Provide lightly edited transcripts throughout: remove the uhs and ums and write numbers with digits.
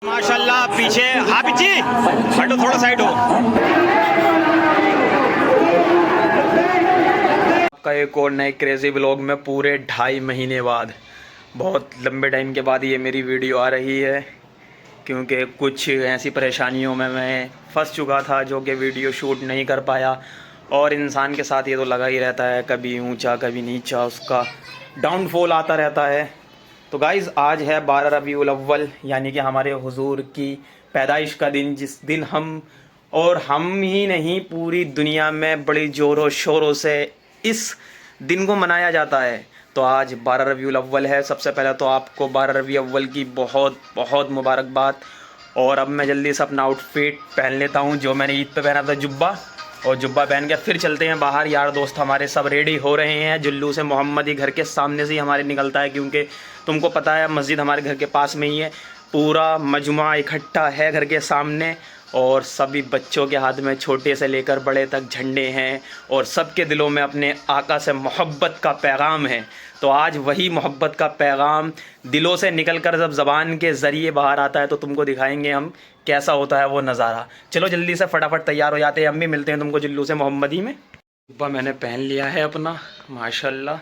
माशाल्लाह पीछे। हाँ पीछे हटो, थोड़ा साइड हो। आपका एक और नए क्रेजी व्लॉग में पूरे 2.5 महीने बाद, बहुत लंबे टाइम के बाद ये मेरी वीडियो आ रही है, क्योंकि कुछ ऐसी परेशानियों में मैं फंस चुका था जो कि वीडियो शूट नहीं कर पाया। और इंसान के साथ ये तो लगा ही रहता है, कभी ऊंचा कभी नीचा, उसका डाउनफॉल आता रहता है। तो गाइज़ आज है 12 रबीउल अव्वल, यानी कि हमारे हुजूर की पैदाइश का दिन, जिस दिन हम ही नहीं पूरी दुनिया में बड़ी ज़ोरों शोरों से इस दिन को मनाया जाता है। तो आज 12 रबीउल अव्वल है। सबसे पहले तो आपको 12 रबीउल अव्वल की बहुत बहुत मुबारकबाद। और अब मैं जल्दी से अपना आउटफिट पहन लेता हूँ जो मैंने ईद पे पहना था, जुब्बा। और जुब्बा पहन के फिर चलते हैं बाहर। यार दोस्त हमारे सब रेडी हो रहे हैं। जुल्लूस मोहम्मदी घर के सामने से ही हमारे निकलता है, क्योंकि तुमको पता है मस्जिद हमारे घर के पास में ही है। पूरा मजमा इकट्ठा है घर के सामने, और सभी बच्चों के हाथ में छोटे से लेकर बड़े तक झंडे हैं, और सबके दिलों में अपने आका से मोहब्बत का पैगाम है। तो आज वही मोहब्बत का पैगाम दिलों से निकलकर जब ज़बान के ज़रिए बाहर आता है, तो तुमको दिखाएंगे हम कैसा होता है वो नज़ारा। चलो जल्दी से फटाफट तैयार हो जाते हैं, हम भी मिलते हैं तुमको जुल्लूस मोहम्मदी में। जुब्बा मैंने पहन लिया है अपना, माशाल्लाह।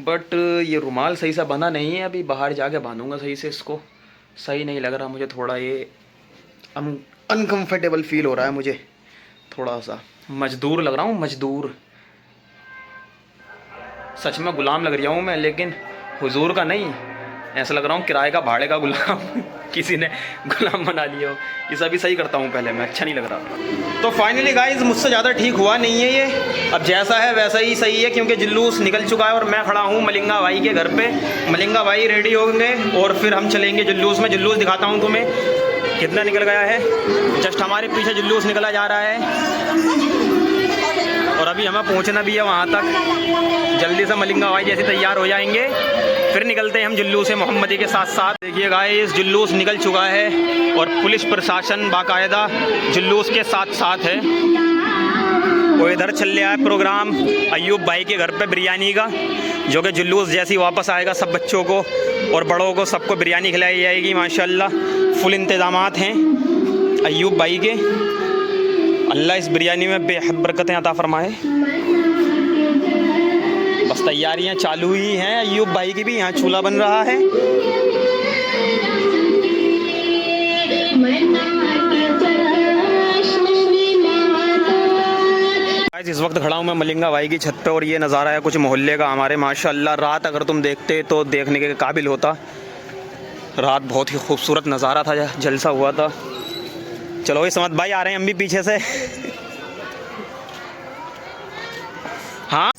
बट ये रुमाल सही से बंधा नहीं है, अभी बाहर जाके बांधूंगा सही से इसको। सही नहीं लग रहा मुझे, थोड़ा ये अनकंफर्टेबल फील हो रहा है मुझे, थोड़ा सा मजदूर लग रहा हूँ, मजदूर। सच में गुलाम लग रहा हूँ मैं, लेकिन हुजूर का नहीं, ऐसा लग रहा हूँ किराए का, भाड़े का गुलाम किसी ने गुलाम बना लिया हो। ये सभी सही करता हूँ पहले मैं, अच्छा नहीं लग रहा। तो फाइनली गाइज मुझसे ज़्यादा ठीक हुआ नहीं है ये, अब जैसा है वैसा ही सही है, क्योंकि जुलूस निकल चुका है और मैं खड़ा हूँ मलिंगा भाई के घर पे। मलिंगा भाई रेडी होंगे और फिर हम चलेंगे जुलूस में। जुलूस दिखाता हूँ तुम्हें कितना निकल गया है। जस्ट हमारे पीछे जुलूस निकला जा रहा है, और अभी हमें पहुंचना भी है वहां तक। जल्दी से मलिंगा भाई जैसे तैयार हो जाएंगे फिर निकलते हैं हम जुल्लूस मोहम्मदी के साथ साथ। देखिए गाइस जुल्लूस निकल चुका है, और पुलिस प्रशासन बाकायदा जुल्लूस के साथ साथ है। और इधर चल रहा है प्रोग्राम अय्यूब भाई के घर पे बिरयानी का, जो कि जुल्लूस जैसे ही वापस आएगा सब बच्चों को और बड़ों को सबको बिरयानी खिलाई जाएगी। माशाल्लाह फुल इंतज़ामात हैं अय्यूब भाई के। अल्लाह इस बिरयानी में बेहद बरकतें अता फरमाए। बस तैयारियां चालू ही हैं अय्यूब भाई की भी, यहाँ चूल्हा बन रहा है। इस वक्त खड़ा हूँ मैं मलिंगा भाई की छत पे, और ये नज़ारा है कुछ मोहल्ले का हमारे। माशाल्लाह रात अगर तुम देखते तो देखने के काबिल होता। रात बहुत ही खूबसूरत नज़ारा था, जलसा हुआ था। चलो ये समझ भाई आ रहे हैं हम भी पीछे से। हाँ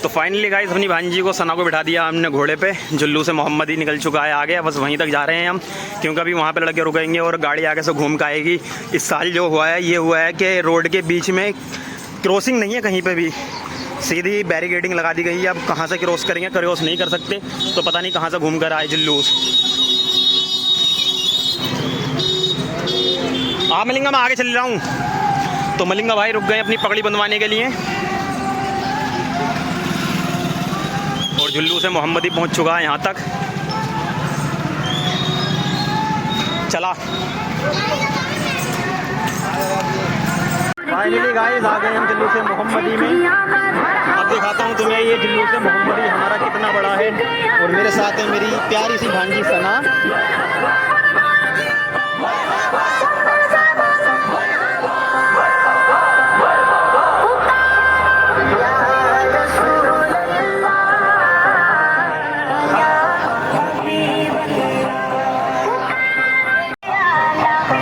तो फाइनली गाइस अपनी भांजी को, सना को बिठा दिया हमने घोड़े पे। जुल्लूस मोहम्मदी निकल चुका है आगे, बस वहीं तक जा रहे हैं हम, क्योंकि अभी वहाँ पे लड़के रुकेंगे और गाड़ी आगे से घूम के आएगी। इस साल जो हुआ है ये हुआ है कि रोड के बीच में क्रॉसिंग नहीं है कहीं पे भी, सीधी बैरिकेडिंग लगा दी गई है। अब कहाँ से क्रॉस करेंगे, क्रॉस नहीं कर सकते, तो पता नहीं कहाँ से घूम कर आए जुल्लूस। हाँ मलिंगा मैं आगे चल रहा हूँ। तो मलिंगा भाई रुक गए अपनी पगड़ी बंधवाने के लिए, और जुल्लूस मोहम्मदी पहुँच चुका है यहाँ तक। चला फाइनली गाइस आ गए हम जुल्लूस मोहम्मदी में। अब दिखाता हूँ तुम्हें ये जुल्लूस मोहम्मदी हमारा कितना बड़ा है, और मेरे साथ है मेरी प्यारी सी भांजी सना।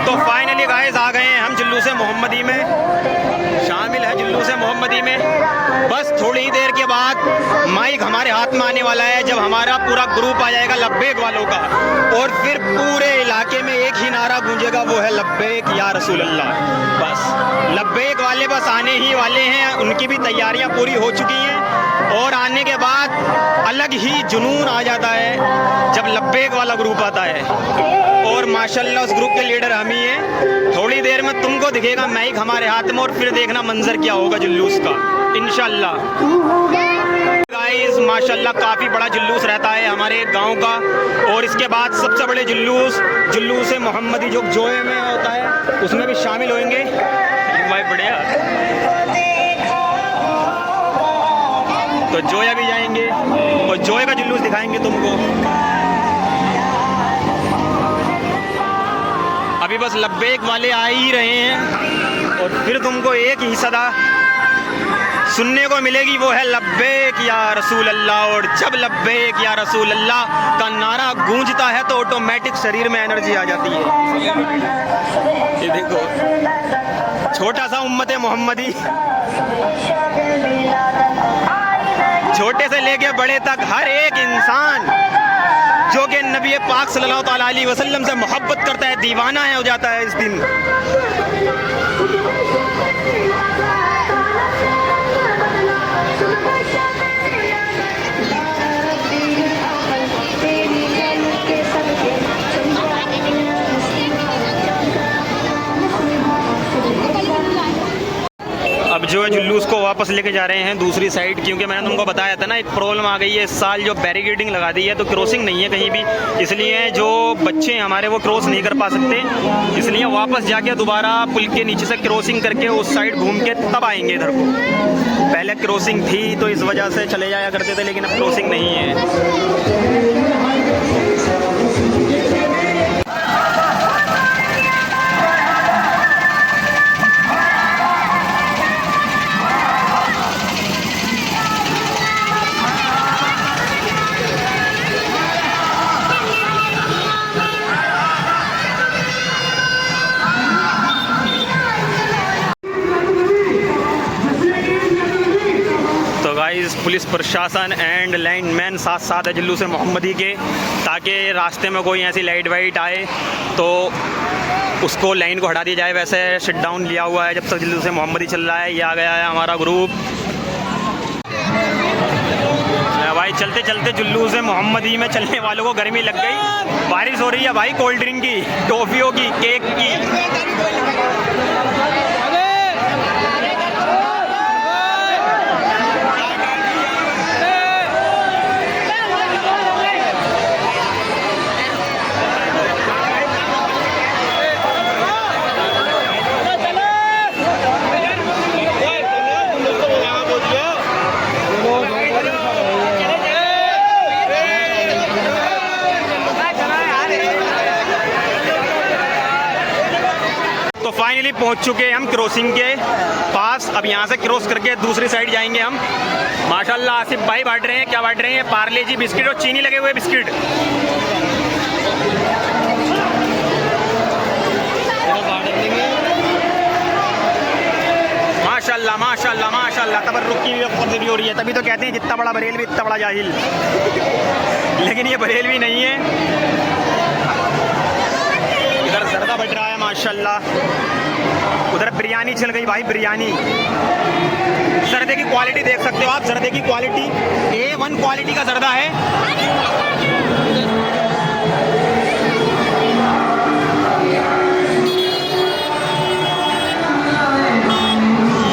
तो फाइनली गाइस आ गए हैं हम जुल्लूस मोहम्मदी में, शामिल है जुल्लूस मोहम्मदी में। बस थोड़ी ही देर के बाद माइक हमारे हाथ में आने वाला है, जब हमारा पूरा ग्रुप आ जाएगा लब्बैक वालों का, और फिर पूरे इलाके में एक ही नारा गूंजेगा, वो है लब्बैक या रसूल अल्लाह। बस लब्बैक वाले बस आने ही वाले हैं, उनकी भी तैयारियां पूरी हो चुकी हैं, और आने के बाद अलग ही जुनून आ जाता है जब लब्बैक वाला ग्रुप आता है। और माशाल्लाह उस ग्रुप के लीडर हम ही हैं। थोड़ी देर में तुमको दिखेगा माइक हमारे हाथ में, और फिर देखना मंजर क्या होगा जुल्लूस का इंशाल्लाह। गाइस माशाल्लाह काफ़ी बड़ा जुलूस रहता है हमारे गांव का। और इसके बाद सबसे बड़े जुलूस मोहम्मदी जो जोए में होता है उसमें भी शामिल होंगे भाई। बढ़िया, तो जोया भी जाएंगे और जोए का जुलूस दिखाएंगे तुमको। अभी बस लब्बैक वाले आ ही रहे हैं और फिर तुमको एक ही सदा सुनने को मिलेगी, वो है लब्बैक या रसूल अल्लाह। और जब लब्बैक या रसूल अल्लाह का नारा गूंजता है तो ऑटोमेटिक शरीर में एनर्जी आ जाती है। ये देखो छोटा सा उम्मत मोहम्मदी, छोटे से लेके बड़े तक हर एक इंसान जो कि नबी पाक सल्लल्लाहु अलैहि वसल्लम से मोहब्बत करता है दीवाना है हो जाता है इस दिन। अब जो है जुलूस को वापस लेके जा रहे हैं दूसरी साइड, क्योंकि मैंने तुमको बताया था ना एक प्रॉब्लम आ गई है इस साल, जो बैरिकेडिंग लगा दी है तो क्रॉसिंग नहीं है कहीं भी, इसलिए जो बच्चे हैं हमारे वो क्रॉस नहीं कर पा सकते, इसलिए वापस जाके दोबारा पुल के नीचे से क्रॉसिंग करके उस साइड घूम के तब आएंगे इधर को। पहले क्रॉसिंग थी तो इस वजह से चले जाया करते थे, लेकिन अब क्रॉसिंग नहीं है। पुलिस प्रशासन एंड लाइनमैन साथ साथ है जुलूस मोहम्मदी के, ताकि रास्ते में कोई ऐसी लाइट वाइट आए तो उसको लाइन को हटा दिया जाए। वैसे शट डाउन लिया हुआ है जब तक जुलूस मोहम्मदी चल रहा है। ये आ गया है हमारा ग्रुप भाई। चलते चलते जुलूस मोहम्मदी में चलने वालों को गर्मी लग गई, बारिश हो रही है भाई, कोल्ड ड्रिंक की, टॉफियों की, केक की। तो फाइनली पहुंच चुके हैं हम क्रॉसिंग के पास। अब यहाँ से क्रॉस करके दूसरी साइड जाएंगे हम। माशाल्लाह आसिफ भाई बांट रहे हैं, क्या बांट रहे हैं? पार्ले जी बिस्किट और चीनी लगे हुए बिस्किट। माशाल्लाह माशाल्लाह माशाल्लाह, तबर्रुक की भी हो रही है। तभी तो कहते हैं जितना बड़ा बरेलवी इतना बड़ा जाहिल, लेकिन ये बरेलवी नहीं है। इधर जर्दा बट रहा है माशाल्लाह, उधर बिरयानी चल गई भाई, बिरयानी। जर्दे की क्वालिटी देख सकते हो आप, जर्दे की क्वालिटी A1 क्वालिटी का जर्दा है।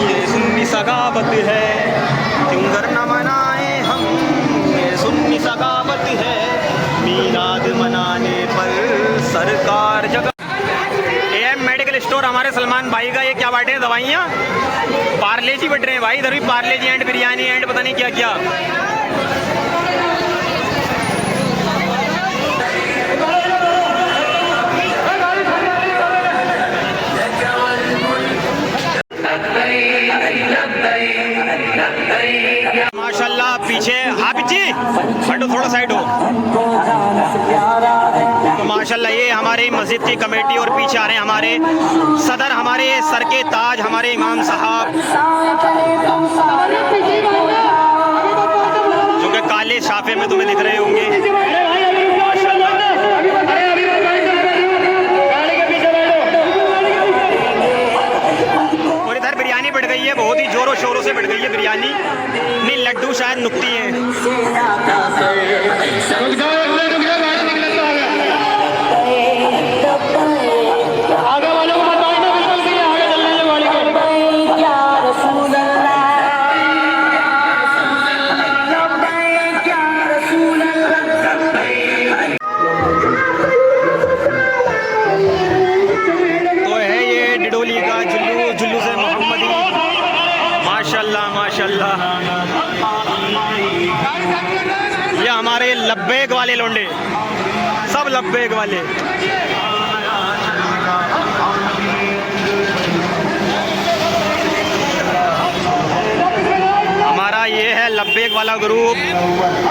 ये सुन्नी सगावत है, क्यों घर न मनाए हम, ये सुन्नी सगावत है, मीलाद मनाने पर सरकार जगह। AM मेडिकल स्टोर हमारे सलमान भाई का। ये क्या बांटे हैं? दवाइयाँ, पार्ले जी बट रहे हैं भाई। इधर भी पार्ले जी एंड बिरयानी एंड पता नहीं क्या क्या। माशाल्लाह पीछे, हाँ पीछे हटो, थोड़ा साइड हो। तो माशाल्लाह ये हमारी मस्जिद की कमेटी और पीछे आ रहे हैं हमारे सदर, हमारे सर के ताज, हमारे इमाम साहब, जो कि काले शाफे में तुम्हें दिख रहे होंगे। और इधर बिरयानी बढ़ गई है, बहुत ही जोरों शोरों से बढ़ गई है बिरयानी। नहीं लड्डू शायद नुकती है। लब्बैक वाले लोंडे, सब लब्बैक वाले। हमारा ये है लब्बैक वाला ग्रुप।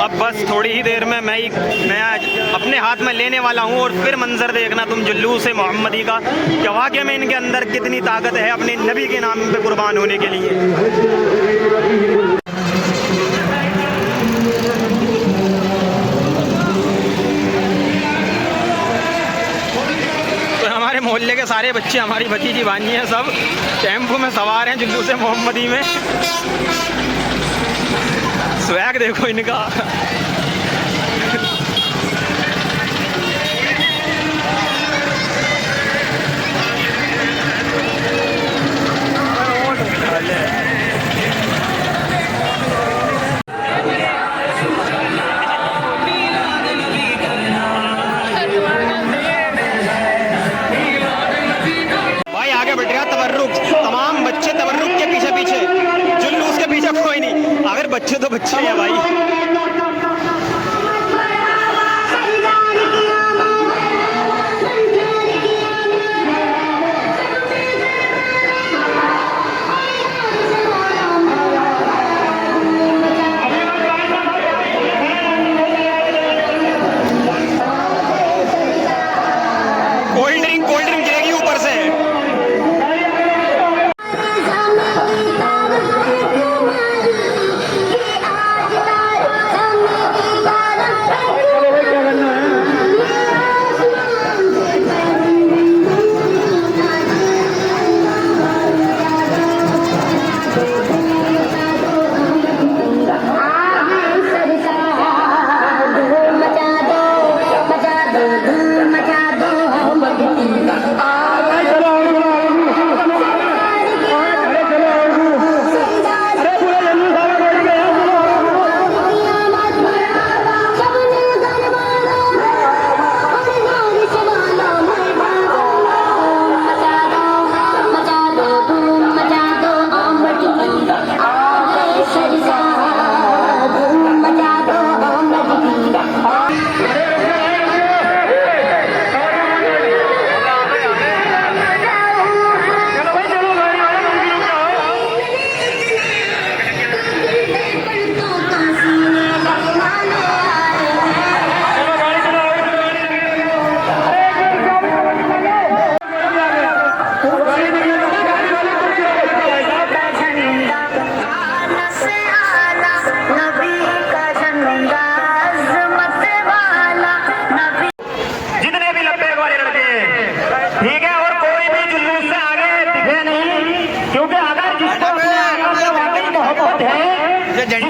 अब बस थोड़ी ही देर में मैं आज अपने हाथ में लेने वाला हूँ और फिर मंजर देखना तुम जुल्लूस मोहम्मदी का, कि वाकई में इनके अंदर कितनी ताकत है अपने नबी के नाम पे कुर्बान होने के लिए। हमारे मोहल्ले के सारे बच्चे, हमारी भतीजी भांजी हैं, सब टेम्पो में सवार हैं जुल्लूस मोहम्मदी में। स्वैग देखो इनका। तमाम बच्चे तबर्रुक के पीछे पीछे, जुल्लूस के पीछे कोई नहीं। अगर बच्चे तो बच्चे हैं भाई। कोल्ड ड्रिंक गिरेगी ऊपर से।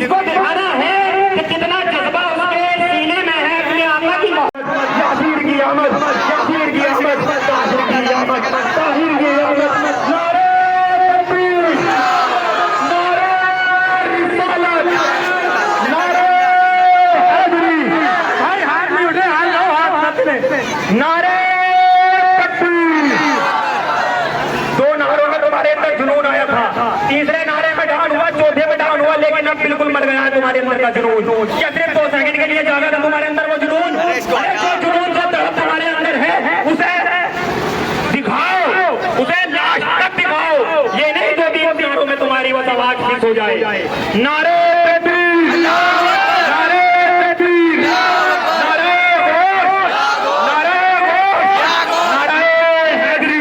जिसको दिखाना है कि कितना जज्बा उसके सीने में है अपने आका की ताहिर की आमद, ताहिर की आमद, ताहिर की आमद, ताहिर की आमद। नारे तकबीर, नारे रिसालत, नारे हैदरी। भाई हाथ नहीं उठे, हाथ लो, हाथ हाथ में। नारे तकबीर। दो नारों में तुम्हारे अंदर जुनून आया था, तीसरे नारे में डाउन हुआ, चौथे में डाउन हुआ, लेकिन अब बिल्कुल मर गया है तुम्हारे अंदर का जुनून। क्या सिर्फ 2 सेकंड के लिए जागा था तुम्हारे अंदर वो जुनून? जो जुनून जो तड़प तुम्हारे अंदर है उसे दिखाओ, उसे लाश तक दिखाओ। ये नहीं जो 3 नारों में तुम्हारी वो आवाज फिक्स हो जाए। नारे तकबीर, नारे तकबीर, नारे होश, नारे होश, नारे हैदरी।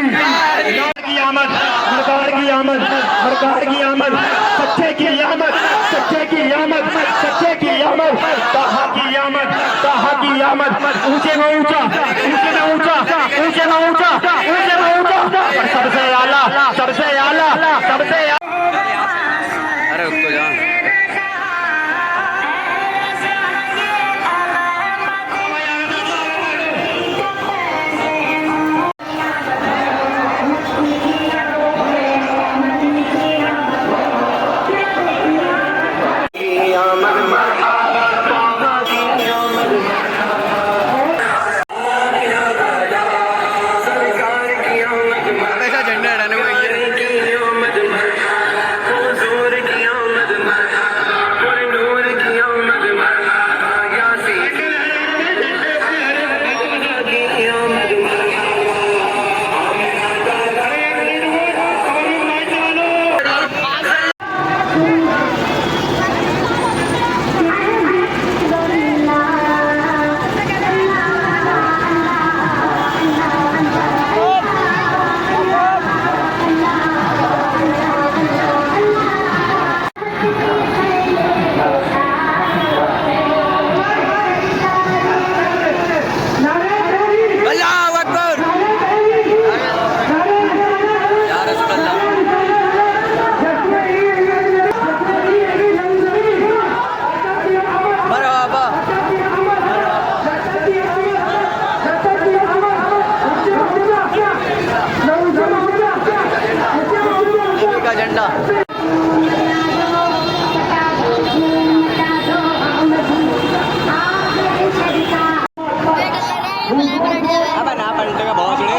की आमद, सरकार की आमद, सरकार की आमद, सच्चे की आमद, सच्चे की आमद, सच्चे की आमद, ताहा की आमद, ताहा की आमद। ऊंचे में ऊंचा, ऊंचे में ऊंचा, ऊंचे में ऊंचा, ऊंचे में ऊंचा, पर सबसे आला, सबसे आला, सबसे। अरे रुक तो जा।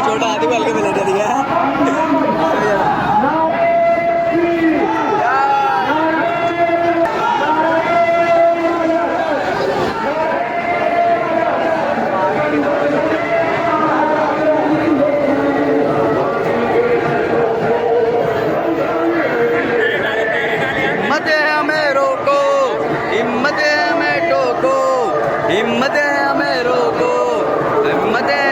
छोटा हाथी को हल्के में लेके दिया हिम्मत है हमें रोको हिम्मत है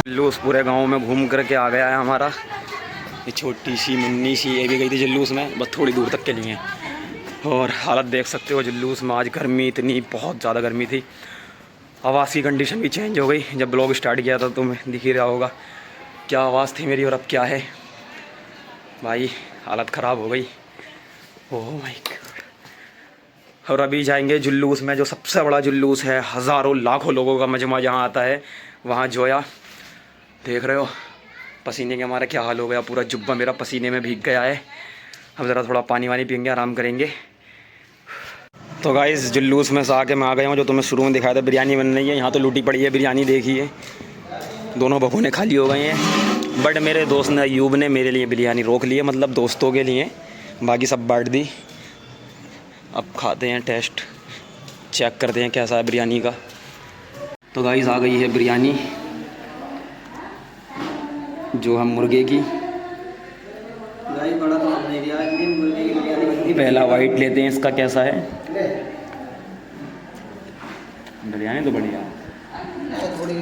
जुलूस पूरे गांव में घूम करके आ गया है हमारा। ये छोटी सी मुन्नी सी ये भी गई थी जुलूस में, बस थोड़ी दूर तक के लिए। और हालत देख सकते हो जुलूस में, आज गर्मी इतनी बहुत ज़्यादा गर्मी थी। आवाज़ की कंडीशन भी चेंज हो गई। जब ब्लॉग स्टार्ट किया था तुम्हें दिख ही रहा होगा क्या आवाज़ थी मेरी और अब क्या है। भाई हालत ख़राब हो गई। Oh my God. और अभी जाएंगे जुलूस में, जो सबसे बड़ा जुलूस है, हज़ारों लाखों लोगों का मजमा जहाँ आता है, वहाँ जोया। देख रहे हो पसीने के हमारा क्या हाल हो गया, पूरा जुब्बा मेरा पसीने में भीग गया है। अब ज़रा थोड़ा पानी वानी पियेंगे, आराम करेंगे। तो गाइस जुलूस में से आके मैं आ गया हूँ। जो तुम्हें शुरू में दिखाया था बिरयानी बन रही है, यहाँ तो लूटी पड़ी है बिरयानी। देखिए दोनों भगोने खाली हो गए हैं, बट मेरे दोस्त ने अयूब ने मेरे लिए बिरयानी रोक ली है, मतलब दोस्तों के लिए। बाकी सब बांट दी। अब खाते हैं, टेस्ट चेक करते हैं कैसा है बिरयानी का। तो गाइस आ गई है बिरयानी, जो हम मुर्गे की। बड़ा तो नहीं दिया, मुर्गे की बिरयानी। पहला वाइट लेते हैं, इसका कैसा है। बिरयानी तो बढ़िया। थोड़ी